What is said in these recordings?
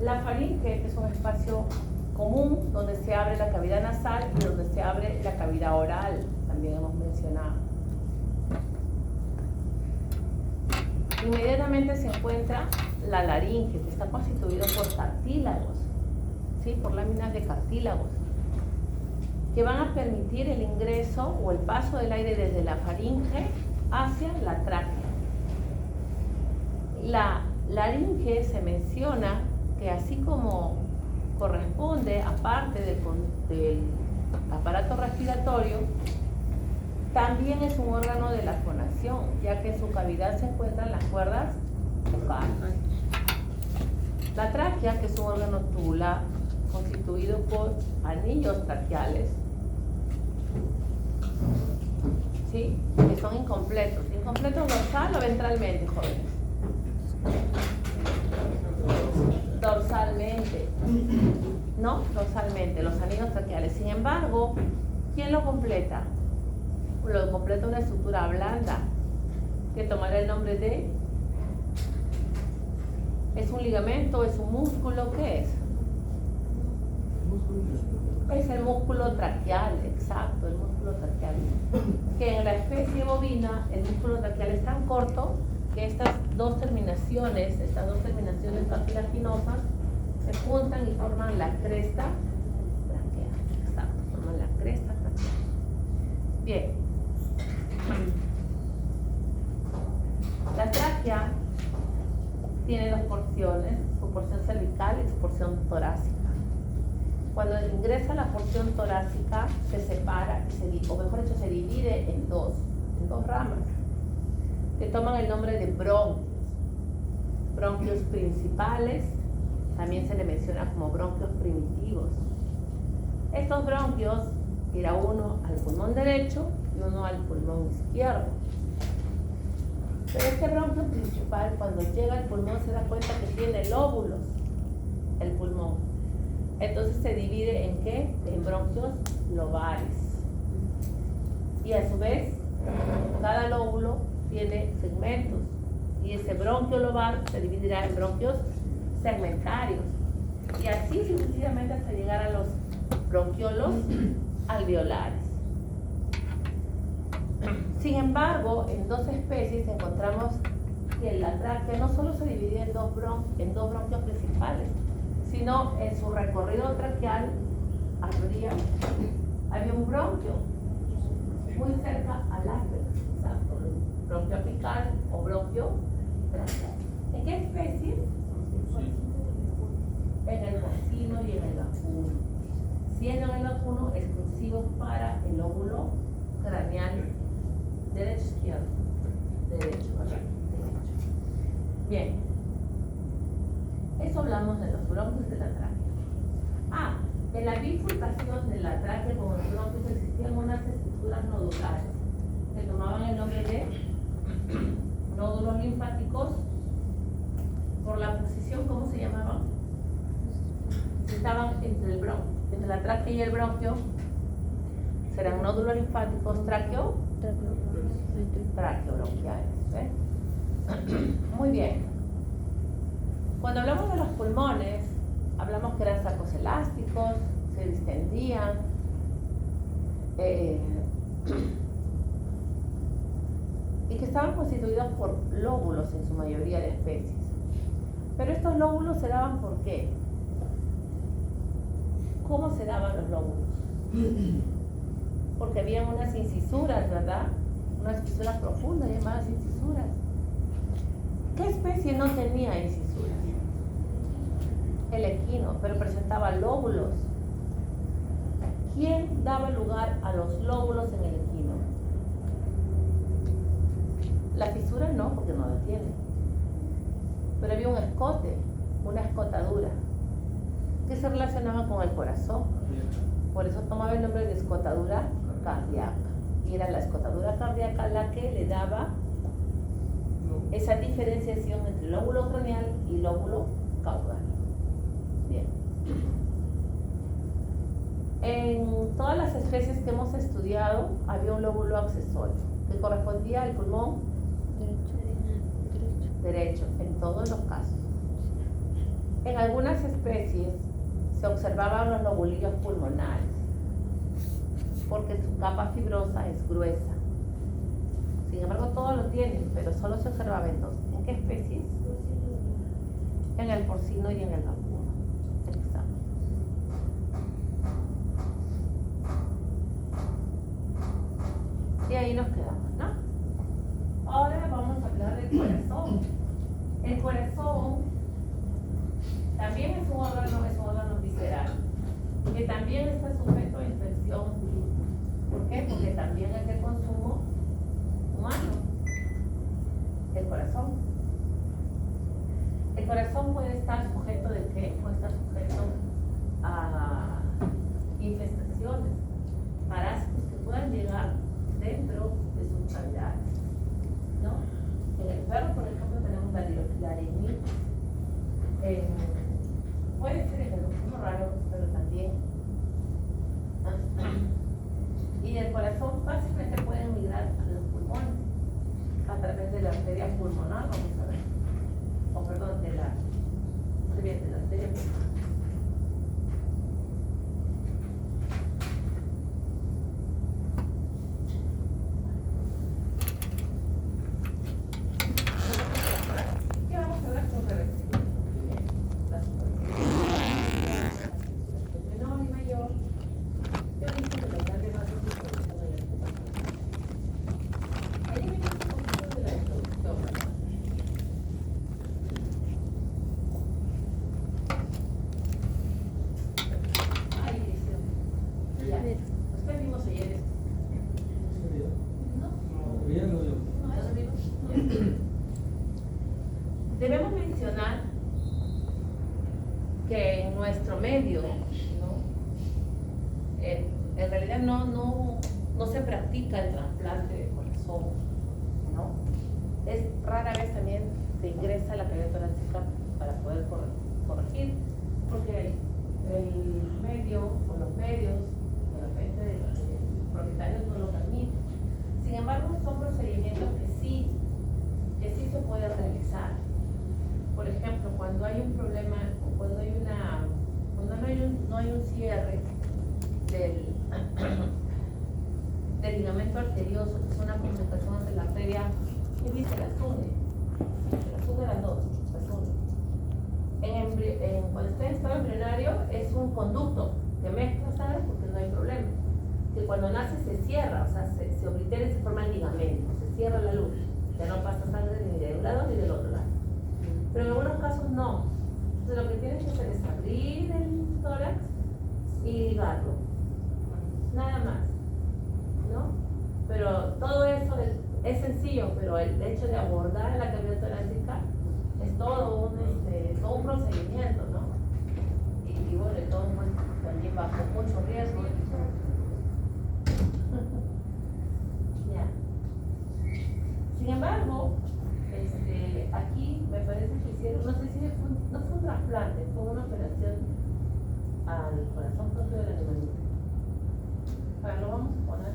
La faringe es un espacio común donde se abre la cavidad nasal y donde se abre la cavidad oral, también hemos mencionado. Inmediatamente se encuentra la laringe, que está constituido por cartílagos, ¿sí? Por láminas de cartílagos, que van a permitir el ingreso o el paso del aire desde la faringe hacia la tráquea. La laringe se menciona que así como corresponde, aparte del aparato respiratorio, también es un órgano de la fonación, ya que en su cavidad se encuentran las cuerdas vocales. La tráquea, que es un órgano tubular constituido por anillos traqueales, ¿sí? Que son incompletos. ¿Incompletos dorsal o ventralmente, jóvenes? Dorsalmente. ¿No? Dorsalmente, los anillos traqueales. Sin embargo, ¿quién lo completa? Lo completa una estructura blanda que tomará el nombre de... ¿Es un ligamento? ¿Es un músculo? ¿Qué es? Es el músculo traqueal, exacto, el músculo traqueal. Que en la especie bovina el músculo traqueal es tan corto que estas dos terminaciones cartilaginosas se juntan y forman la cresta traqueal. Exacto, forman la cresta traqueal. Bien. La tráquea tiene dos porciones, su porción cervical y su porción torácica. Cuando ingresa la porción torácica se separa, o mejor dicho, se divide en dos ramas, que toman el nombre de bronquios. Bronquios principales, también se le menciona como bronquios primitivos. Estos bronquios irá uno al pulmón derecho y uno al pulmón izquierdo. Pero este bronquio principal, cuando llega al pulmón, se da cuenta que tiene lóbulos, el pulmón. Entonces se divide ¿en qué? En bronquios lobares. Y a su vez, cada lóbulo tiene segmentos. Y ese bronquio lobar se dividirá en bronquios segmentarios. Y así sucesivamente hasta llegar a los bronquiolos alveolares. Sin embargo, en dos especies encontramos que la tráquea no solo se divide en dos bronquios principales, sino en su recorrido traqueal había un bronquio muy cerca al áspero, exacto, bronquio apical o bronquio traqueal. ¿En qué especie? En el porcino y en el vacuno. Siendo el vacuno exclusivo para el lóbulo craneal derecho, izquierdo, derecho, correcto, derecho. Bien, eso hablamos de los bronquios de la tráquea. En la bifurcación de la tráquea con los bronquios existían unas estructuras nodulares que tomaban el nombre de nódulos linfáticos por la posición, ¿cómo se llamaban? Estaban entre el bronquio, entre la tráquea y el bronquio, serán nódulos linfáticos traqueobronquiales. Muy bien. Cuando hablamos de los pulmones, hablamos que eran sacos elásticos, se distendían, y que estaban constituidos por lóbulos en su mayoría de especies. Pero estos lóbulos se daban ¿por qué? ¿Cómo se daban los lóbulos? Porque había unas incisuras, ¿verdad? Unas fisuras profundas llamadas incisuras. ¿Qué especie no tenía incisuras? El equino, pero presentaba lóbulos. ¿Quién daba lugar a los lóbulos en el equino? La fisura no, porque no la tiene. Pero había un escote, una escotadura, que se relacionaba con el corazón. Por eso tomaba el nombre de escotadura cardíaca. Y era la escotadura cardíaca la que le daba esa diferenciación entre lóbulo craneal y lóbulo caudal. Bien. En todas las especies que hemos estudiado había un lóbulo accesorio que correspondía al pulmón derecho, en todos los casos. En algunas especies se observaban los lobulillos pulmonares porque su capa fibrosa es gruesa. Sin embargo, todos lo tienen, pero solo se observaba en dos. ¿En qué especies? En el porcino y en el vacuno. Aquí estamos. Y ahí nos quedamos, ¿no? Ahora vamos a hablar del corazón. El corazón también es un órgano visceral, que también está sujeto a infección. ¿Por qué? Porque también es de consumo humano. El corazón. El corazón puede estar sujeto ¿de qué? Puede estar sujeto a infestaciones, parásitos que puedan llegar dentro de sus cavidades, ¿no? En el perro, por ejemplo, tenemos la arenitis. Puede ser en el vacuno raro, pero también. Y el corazón fácilmente puede migrar a los pulmones a través de la arteria pulmonar, vamos a ver. O perdón, de la arteria pulmonar. ¿Qué vamos a hablar sobre revestimiento? La superficie menor y mayor. Yo dije que los grandes vasos de producción de la incubación. Ahí viene un poquito de la introducción, ¿verdad? Ay, dice. Ya. ¿Usted vimos ayer esto? Debemos mencionar que en nuestro medio, ¿no? En realidad no se practica el trasplante de corazón, ¿no? Es rara vez también se ingresa la cavidad torácica para poder corregir, porque el medio o los medios de repente los propietarios no lo permiten. Sin embargo, son procedimientos que sí se pueden realizar. Por ejemplo, cuando hay un problema, cuando no hay un cierre del ligamento arterioso, que es una comunicación entre la arteria, y dice las une las dos, las une. Cuando está en estado embrionario es un conducto que mezcla sangre porque no hay problema. Que cuando nace se cierra, o sea, se oblitera y se forma el ligamento, se cierra la luz, ya no pasa sangre ni de un lado ni del otro lado. Pero en algunos casos no. Entonces lo que tienes que hacer es abrir el tórax y ligarlo. Nada más, ¿no? Pero todo eso es sencillo, pero el hecho de abordar la cavidad torácica es todo un procedimiento, ¿no? Y bueno, todo también bajo mucho riesgo. Ya. Sin embargo, aquí me parece que hicieron, no sé si no fue un trasplante, fue una operación al corazón propio del animalito. Ahora lo vamos a poner.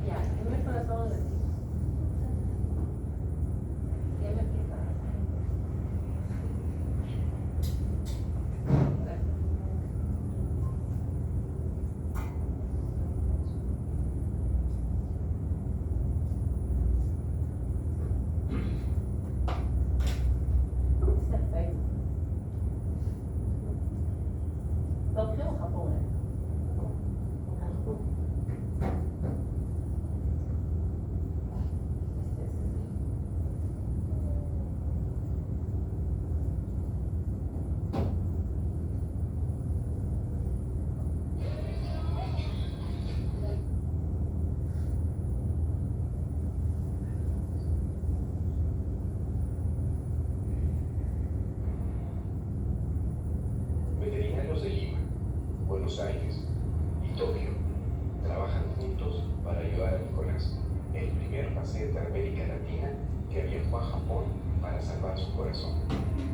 Ya, primer corazón de aquí. ¿Qué me explica? Tokio o Japón. Veterinarios de Lima, Buenos Aires y Tokio trabajan juntos para ayudar a Nicolás, el primer paciente de América Latina que viajó a Japón para salvar su corazón.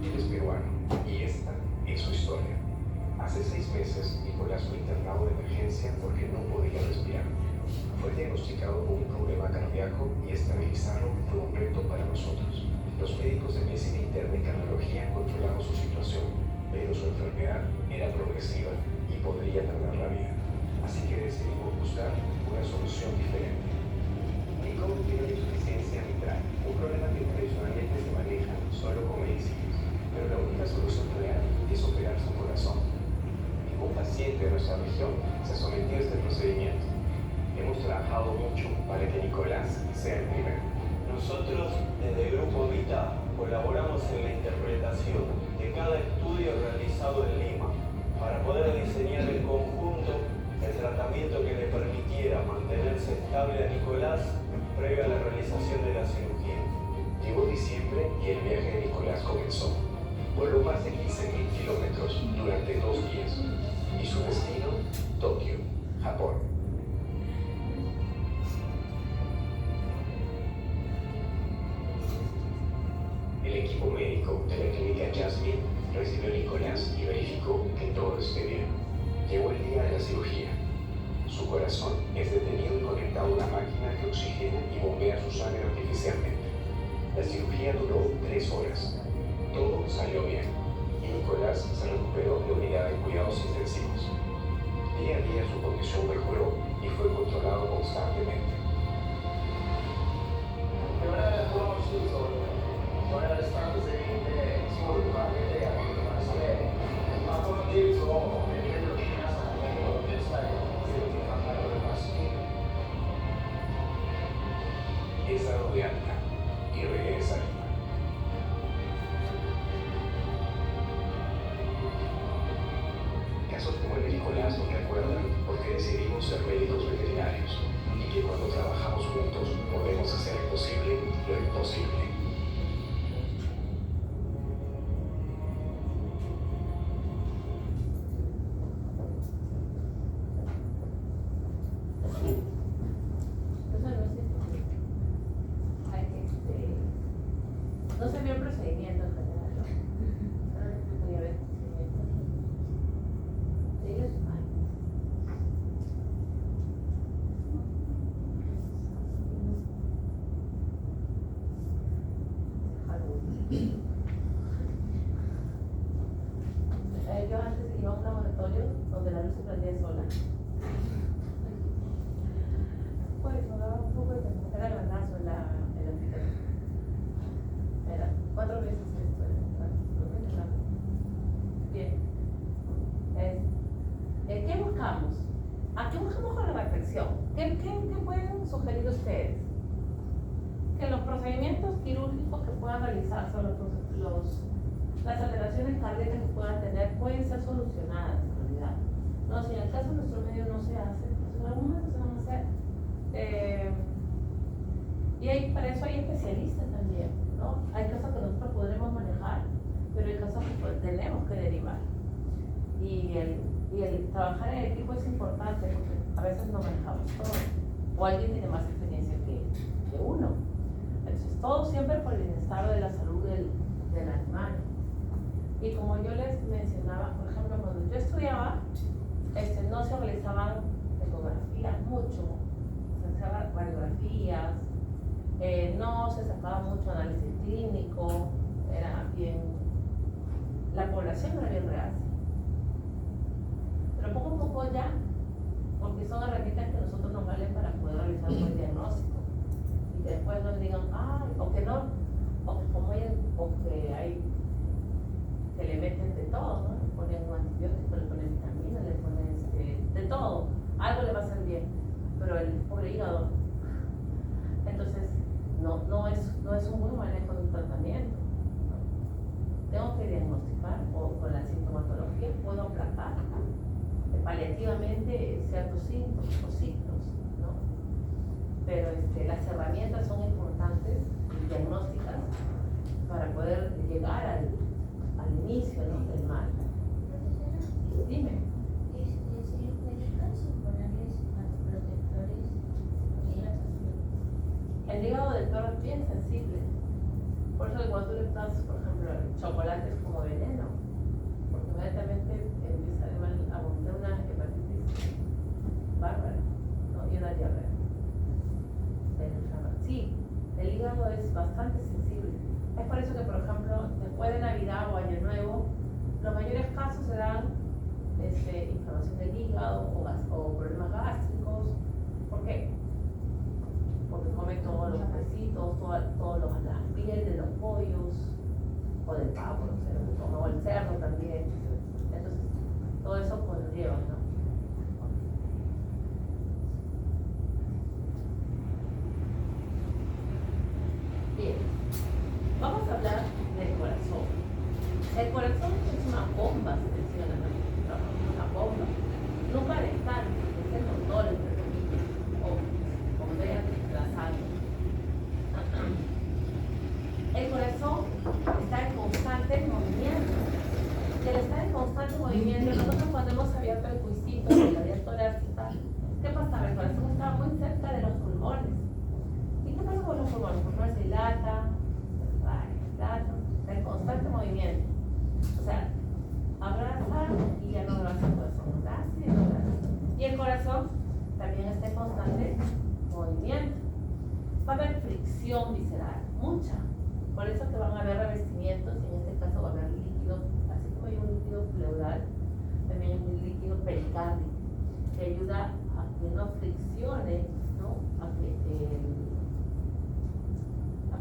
Él es peruano y esta es su historia. Hace 6 meses, Nicolás fue internado de emergencia porque no podía respirar. Fue diagnosticado diagnosticado con un problema cardíaco y estabilizarlo fue un reto para nosotros. Los médicos de medicina interna y cardiología controlamos su situación, pero su enfermedad era progresiva y podría tardar la vida. Así que decidimos buscar una solución diferente. Nico tiene insuficiencia mitral, un problema que tradicionalmente se maneja solo con medicinas, pero la única solución real es operar su corazón. Ningún paciente de nuestra región se ha sometido a este procedimiento. Hemos trabajado mucho para que Nicolás sea el primero. Nosotros, desde el Grupo Vita, colaboramos en la interpretación de cada estudio realizado en Lima para poder diseñar en conjunto el tratamiento que le permitiera mantenerse estable a Nicolás previo a la realización de la cirugía. Llegó diciembre y el viaje de Nicolás comenzó. Voló más de 15.000 kilómetros durante 2 días y su destino, Tokio, Japón. El equipo médico de la clínica Jasmine recibió a Nicolás y verificó que todo esté bien. Llegó el día de la cirugía. Su corazón es detenido y conectado a una máquina que oxigena y bombea su sangre artificialmente. La cirugía duró 3 horas. Todo salió bien y Nicolás se recuperó de unidad de cuidados intensivos. Día a día su condición mejoró y fue controlado constantemente. Es dado de alta y regresa a Lima. Casos como el de Nicolás nos recuerdan por qué decidimos ser médicos veterinarios y que cuando trabajamos juntos podemos hacer posible lo imposible. No se vio el procedimiento en general, ¿no? Solamente podía ver el procedimiento. Ellos, yo antes iba a un laboratorio donde la luz se prendía sola. Pues me daba un poco de temor, era granazo en la habitación. Era 4 veces esto, bien. ¿Qué buscamos? ¿A qué buscamos con la reflexión? ¿Qué pueden sugerir ustedes? Que los procedimientos quirúrgicos que puedan realizarse o las alteraciones cardíacas que puedan tener pueden ser solucionadas en realidad. No, si en el caso de nuestro medio no se hace, pues en algún momento se van a hacer. Y para eso hay especialistas también, ¿no? Hay cosas que nosotros podremos manejar, pero hay cosas que tenemos que derivar. Y el trabajar en equipo es importante porque a veces no manejamos todo, o alguien tiene más experiencia que uno. Entonces, todo siempre por el bienestar de la salud del animal. Y como yo les mencionaba, por ejemplo, cuando yo estudiaba, no se realizaban ecografías mucho, se hacían radiografías, no se sacaba mucho análisis clínico, era bien, la población era bien real. Pero poco a poco ya, porque son herramientas que a nosotros nos valen para poder realizar un buen diagnóstico. Y que después nos digan, o que no, o que hay, que le meten de todo, ¿no? Le ponen un antibiótico, le ponen vitaminas, le ponen de todo, algo le va a hacer bien, pero el pobre hígado. Entonces, no es un buen manejo de un tratamiento, ¿no? Tengo que diagnosticar, o con la sintomatología puedo aplacar paliativamente ciertos síntomas o signos, ¿no? Pero las herramientas son importantes, diagnósticas, para poder llegar al inicio, ¿no?, del mal. Dime. El hígado del perro es bien sensible. Por eso cuando tú le das, por ejemplo, chocolates como veneno, porque inmediatamente empieza a montar una hepatitis bárbara, ¿no? Y una diarrea. sí, el hígado es bastante sensible. Es por eso que, por ejemplo, después de Navidad o Año Nuevo, los mayores casos se dan inflamación del hígado o problemas gástricos. ¿Por qué? Porque come todos los huesitos, todas las pieles de los pollos o del pavo, no sé, o el cerdo también. Entonces, todo eso conlleva, ¿no? Bien, vamos a hablar del corazón. El corazón es una bomba, se menciona, ¿no? Una bomba. Nunca descansa, es el motor, o como vean, la sangre. El corazón está en constante movimiento. Y al estar en constante movimiento, nosotros cuando hemos abierto el cuisito de la vía torácica, ¿qué pasaba? El corazón estaba muy cerca de los pulmones. ¿Y qué pasa con los pulmones? Los pulmones se dilatan, está en constante movimiento. O sea, abraza y ya no abraza el corazón, abraza y no abraza. Y el corazón también está en constante movimiento. Va a haber fricción visceral, mucha. Por eso que van a haber revestimientos, y en este caso va a haber líquido, así como hay un líquido pleural, también hay un líquido pericárdico, que ayuda a que no friccione, ¿no? A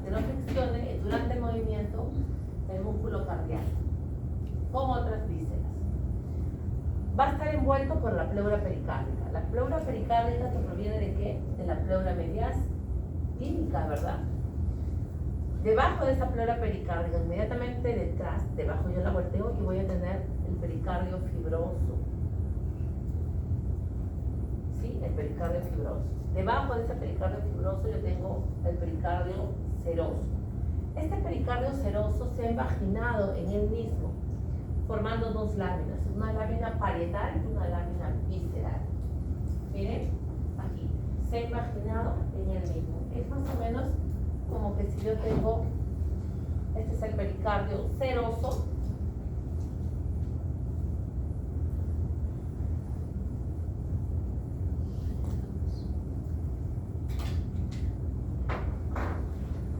que no friccione durante el movimiento el músculo cardíaco, como otras vísceras. Va a estar envuelto por la pleura pericárdica. La pleura pericárdica, ¿que proviene de qué? De la pleura mediastínica, ¿verdad? Debajo de esa pleura pericárdica, inmediatamente detrás, debajo yo la volteo y voy a tener el pericardio fibroso. ¿Sí? El pericardio fibroso. Debajo de ese pericardio fibroso yo tengo el pericardio seroso. Este pericardio seroso se ha imaginado en él mismo, formando dos láminas, una lámina parietal y una lámina visceral. Miren, aquí, se ha imaginado en él mismo. Es más o menos como que si yo tengo, este es el pericardio seroso,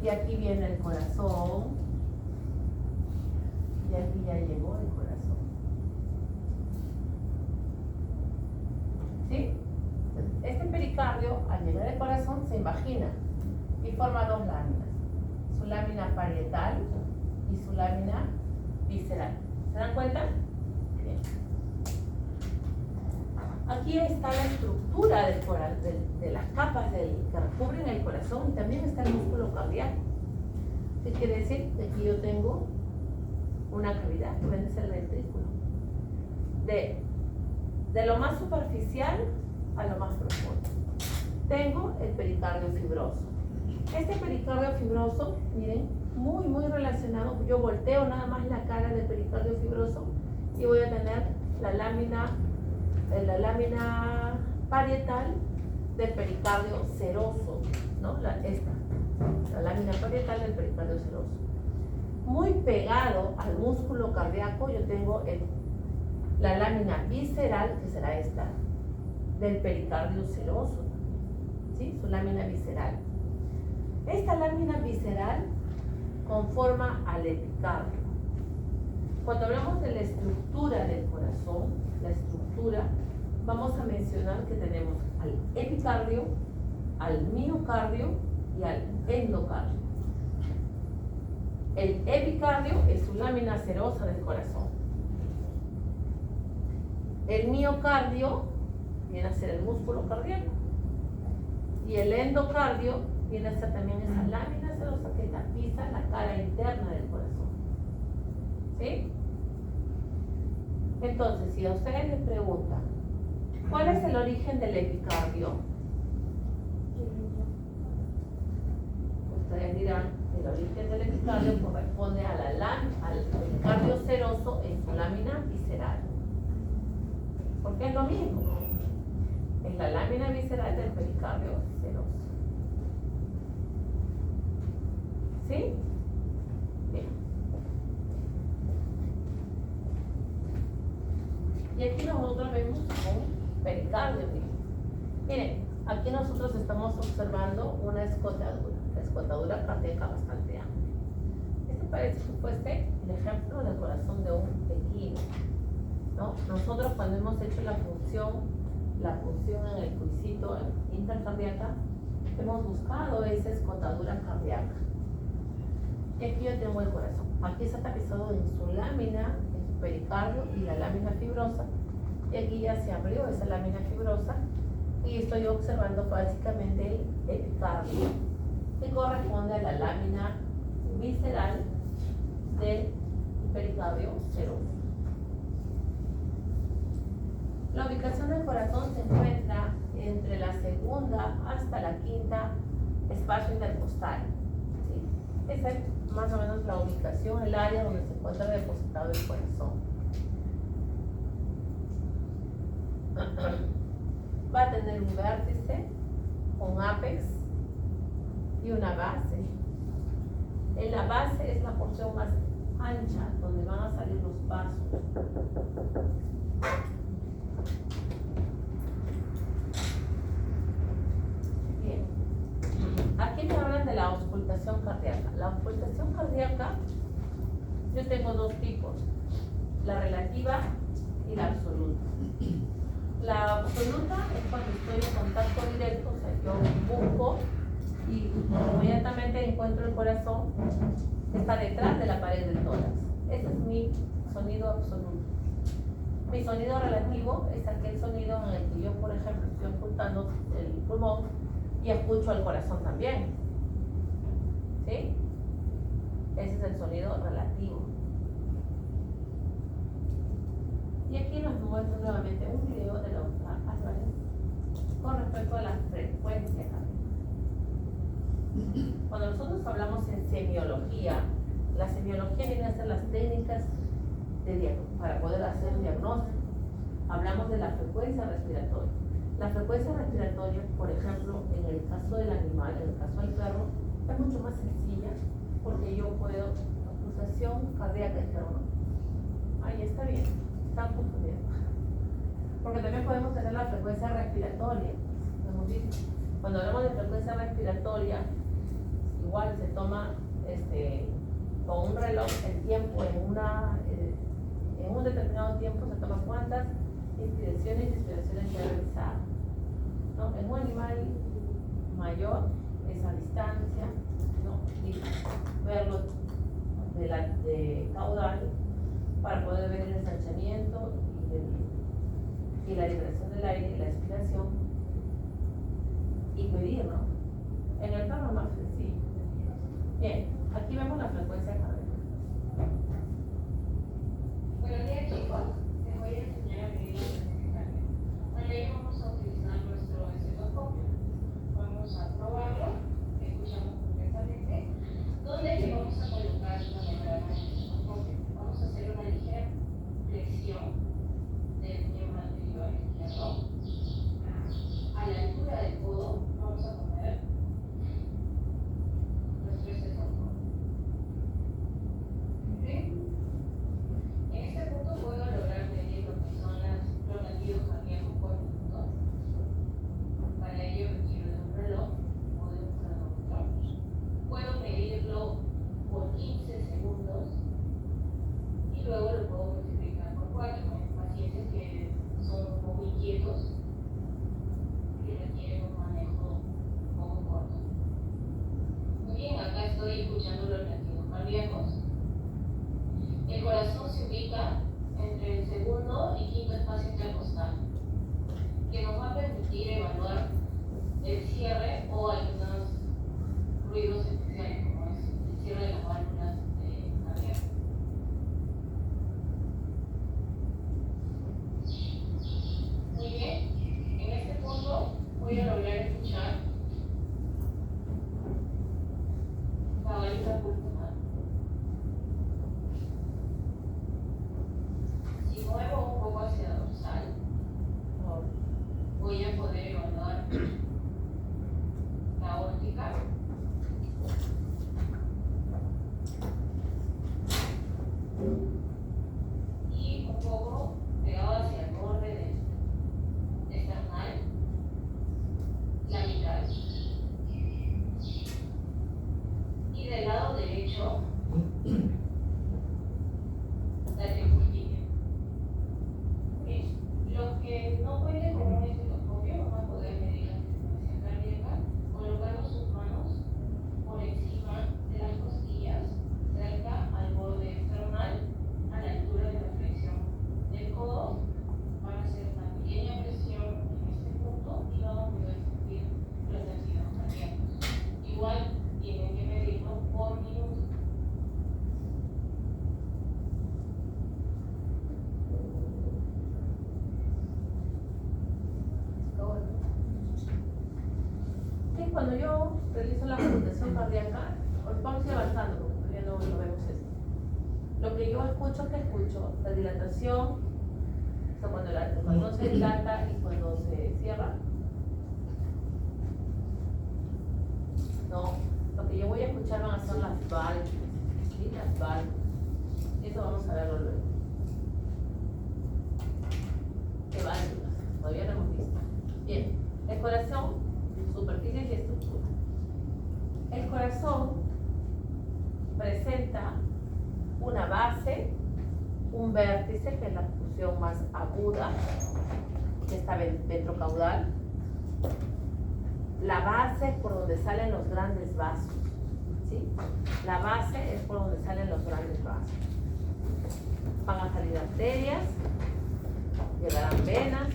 y aquí viene el corazón, y aquí ya llegó el corazón. ¿Sí? Este pericardio, al llegar al corazón, se imagina y forma dos láminas, su lámina parietal y su lámina visceral. ¿Se dan cuenta? Bien. Aquí está la estructura de las capas que recubren el corazón, y también está el músculo cardíaco. ¿Qué quiere decir? Que aquí yo tengo una cavidad que viene a ser el ventrículo. De lo más superficial a lo más profundo. Tengo el pericardio fibroso. Este pericardio fibroso, miren, muy relacionado. Yo volteo nada más la cara del pericardio fibroso y voy a tener la lámina parietal del pericardio seroso, ¿no? La lámina parietal del pericardio seroso. Muy pegado al músculo cardíaco yo tengo la lámina visceral, que será esta, del pericardio seroso, ¿sí? Su lámina visceral. Esta lámina visceral conforma al epicardio. Cuando hablamos de la estructura del corazón, vamos a mencionar que tenemos al epicardio, al miocardio y al endocardio. El epicardio es su lámina serosa del corazón. El miocardio viene a ser el músculo cardíaco. Y el endocardio viene a ser también esa lámina serosa que tapiza la cara interna del corazón. ¿Sí? Entonces, si a ustedes les preguntan, ¿cuál es el origen del epicardio? Ustedes dirán, el origen del epicardio corresponde al epicardio seroso en su lámina visceral. Porque es lo mismo. Es la lámina visceral del pericardio seroso. ¿Sí? Bien. Y aquí nosotros vemos un pericardio. Miren, aquí nosotros estamos observando una escotadura. escotadura cardíaca bastante amplia. Este parece que fuese el ejemplo del corazón de un equino, ¿no? Nosotros cuando hemos hecho la función en el cuisito intercardíaca, hemos buscado esa escotadura cardíaca. Y aquí yo tengo el corazón. Aquí está tapizado en su lámina, en su pericardio y la lámina fibrosa. Y aquí ya se abrió esa lámina fibrosa y estoy observando básicamente el epicardio, que corresponde a la lámina visceral del pericardio seroso. La ubicación del corazón se encuentra entre la segunda hasta la quinta espacio intercostal. ¿Sí? Esa es más o menos la ubicación, el área donde se encuentra depositado el corazón. Va a tener un vértice, un ápex y una base. En la base es la porción más ancha donde van a salir los vasos. Bien, aquí me hablan de la auscultación cardíaca. La auscultación cardíaca, yo tengo dos tipos, la relativa y la absoluta. La absoluta es cuando estoy en contacto directo, o sea, yo busco y inmediatamente encuentro el corazón que está detrás de la pared del tórax. Ese es mi sonido absoluto. Mi sonido relativo es aquel sonido en el que yo, por ejemplo, estoy ocultando el pulmón y escucho el corazón también. ¿Sí? Ese es el sonido relativo. Y aquí nos muestra nuevamente un video de la doctora Álvarez con respecto a la frecuencia cardíaca. Cuando nosotros hablamos en semiología, la semiología viene a ser las técnicas para poder hacer un diagnóstico. Hablamos de la frecuencia respiratoria. La frecuencia respiratoria, por ejemplo, en el caso del animal, en el caso del perro, es mucho más sencilla porque yo puedo, la pulsación cardíaca externa. Ahí está bien, están confundiendo. Porque también podemos tener la frecuencia respiratoria. Hemos visto, cuando hablamos de frecuencia respiratoria, igual se toma con un reloj el tiempo en un determinado tiempo se toma cuántas inspiraciones y expiraciones se ha realizado, ¿no? En un animal mayor esa distancia, ¿no? Y verlo de caudal para poder ver el ensanchamiento y la liberación del aire y la expiración y medir, ¿no? En el perro es más sencillo. Bien, aquí vemos la frecuencia cardíaca. Buenos días, chicos. Les voy a enseñar a medir la frecuencia cardíaca. Para ello vamos a utilizar nuestro estetoscopio. Vamos a probarlo, escuchamos perfectamente. ¿Dónde le vamos a colocar la membrana del estetoscopio? Vamos a hacer una ligera flexión del miembro anterior izquierdo. A la altura del codo vamos a poner nuestro estetoscopio. ¿Sí? En este punto puedo lograr medir lo que son los latidos cardíacos por minuto. Para ello requiero de un reloj o de un cronómetro. Puedo medirlo por 15 segundos y luego lo puedo multiplicar por 4 en pacientes que son un poco inquietos y requieren un manejo un poco corto. Muy bien, acá estoy escuchando los latidos cardíacos. El corazón se ubica entre el segundo y quinto espacio intercostal, que nos va a permitir evaluar el cierre o algunos ruidos especiales, como es el cierre de las válvulas cardíacas. Muy bien, en este punto voy a lograr escuchar la válvula pulmonar. Si muevo un poco hacia dorsal, voy a poder evaluar la aórtica. Y un poco pegado hacia el borde del esternal, la mitral. derecho, la trifurquilla. Los que no cuenten con un estetoscopio van a poder medir la frecuencia cardíaca colocando sus manos por encima de las costillas, cerca al borde esternal, a la altura de la flexión del codo. Van a hacer una pequeña presión en este punto y vamos a poder sentir los latidos cardíacos. Igual tienen que medirlo por minuto. Cuando yo realizo la auscultación cardíaca, vamos a ir avanzando, porque ya no vemos esto. Lo que yo escucho, la dilatación, o sea, cuando se dilata y cuando se cierra. No, lo que yo voy a escuchar van a ser las válvulas, ¿sí? Las válvulas. Eso vamos a verlo luego. ¿Qué válvulas? Todavía no hemos visto. Bien, el corazón, superficie y estructura. El corazón presenta una base, un vértice, que es la porción más aguda, que está ventrocaudal. La base es por donde salen los grandes vasos, ¿sí? La base es por donde salen los grandes vasos. Van a salir arterias, llegarán venas,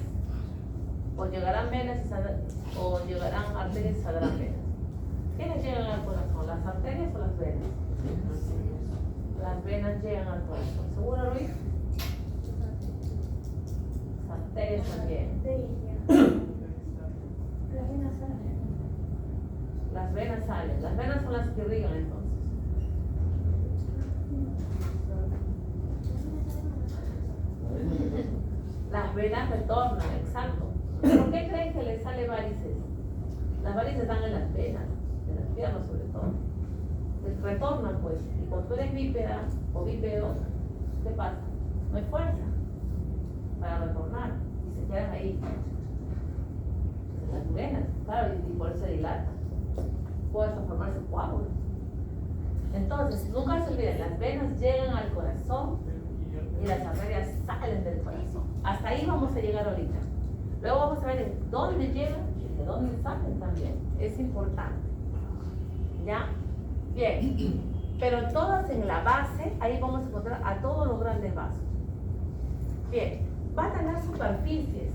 o llegarán arterias y saldrán venas. ¿Quiénes llegan al corazón? ¿Las arterias o las venas? Las venas llegan al corazón. ¿Seguro, Luis? Las arterias también. Las venas salen. Las venas son las que irrigan entonces. Las venas retornan, exacto. ¿Por qué creen que les sale varices? Las varices están en las venas, en las piernas sobre todo. Les retornan pues. Y cuando tú eres bípeda o bípedo, ¿qué pasa? No hay fuerza para retornar y se quedan ahí. Las venas, claro, y por eso se dilata. Puede transformarse en coágulo. Entonces, nunca se olviden, las venas llegan al corazón y las arterias salen del corazón. Hasta ahí vamos a llegar ahorita. Luego vamos a ver en dónde llegan y de dónde salen también. Es importante. ¿Ya? Bien. Pero todas en la base, ahí vamos a encontrar a todos los grandes vasos. Bien. Va a tener superficies.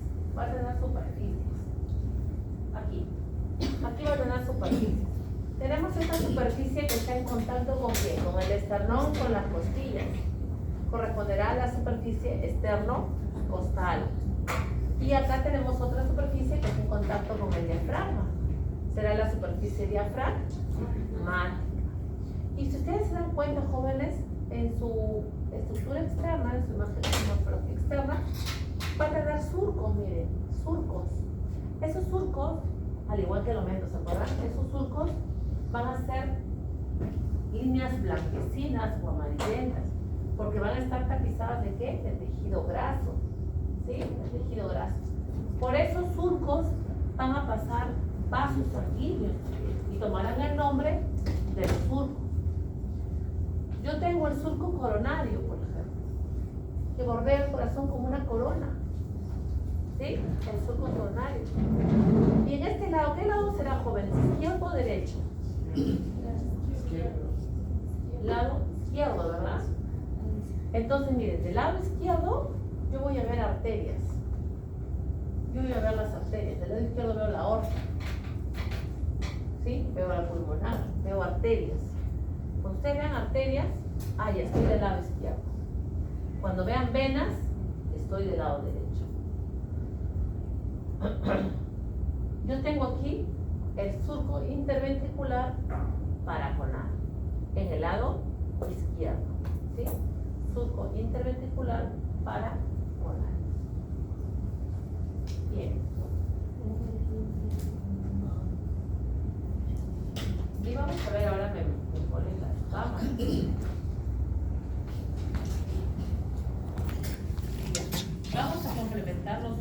Aquí. Aquí va a tener superficies. Tenemos esta superficie que está en contacto con ¿qué? Con el esternón, con las costillas. Corresponderá a la superficie externo-costal. Y acá tenemos otra superficie que está en contacto con el diafragma. Será la superficie diafragmática. Y si ustedes se dan cuenta, jóvenes, en su estructura externa, en su imagen externa, va a tener surcos, miren, surcos. Esos surcos, al igual que el aumento, ¿se acuerdan? Esos surcos van a ser líneas blanquecinas o amarillentas, porque van a estar tapizadas de ¿qué? De tejido graso, ¿sí? De tejido graso. Por esos surcos van a pasar vasos sanguíneos y tomarán el nombre de los surcos. Yo tengo el surco coronario, por ejemplo, que bordea el corazón como una corona, ¿sí? El surco coronario. Y en este lado, ¿qué lado será, jóvenes? ¿Izquierdo o derecho? Lado izquierdo, ¿verdad? Entonces, miren, del lado izquierdo yo voy a ver arterias. Yo voy a ver las arterias. Del lado izquierdo veo la aorta. ¿Sí? Veo la pulmonar, veo arterias. Cuando ustedes vean arterias, ya estoy del lado izquierdo. Cuando vean venas, estoy del lado derecho. Yo tengo aquí el surco interventricular paraconar en el lado izquierdo, ¿sí? Surco interventricular paraconar. Bien. Y vamos a ver ahora, me ponen las cámaras. Vamos a complementar los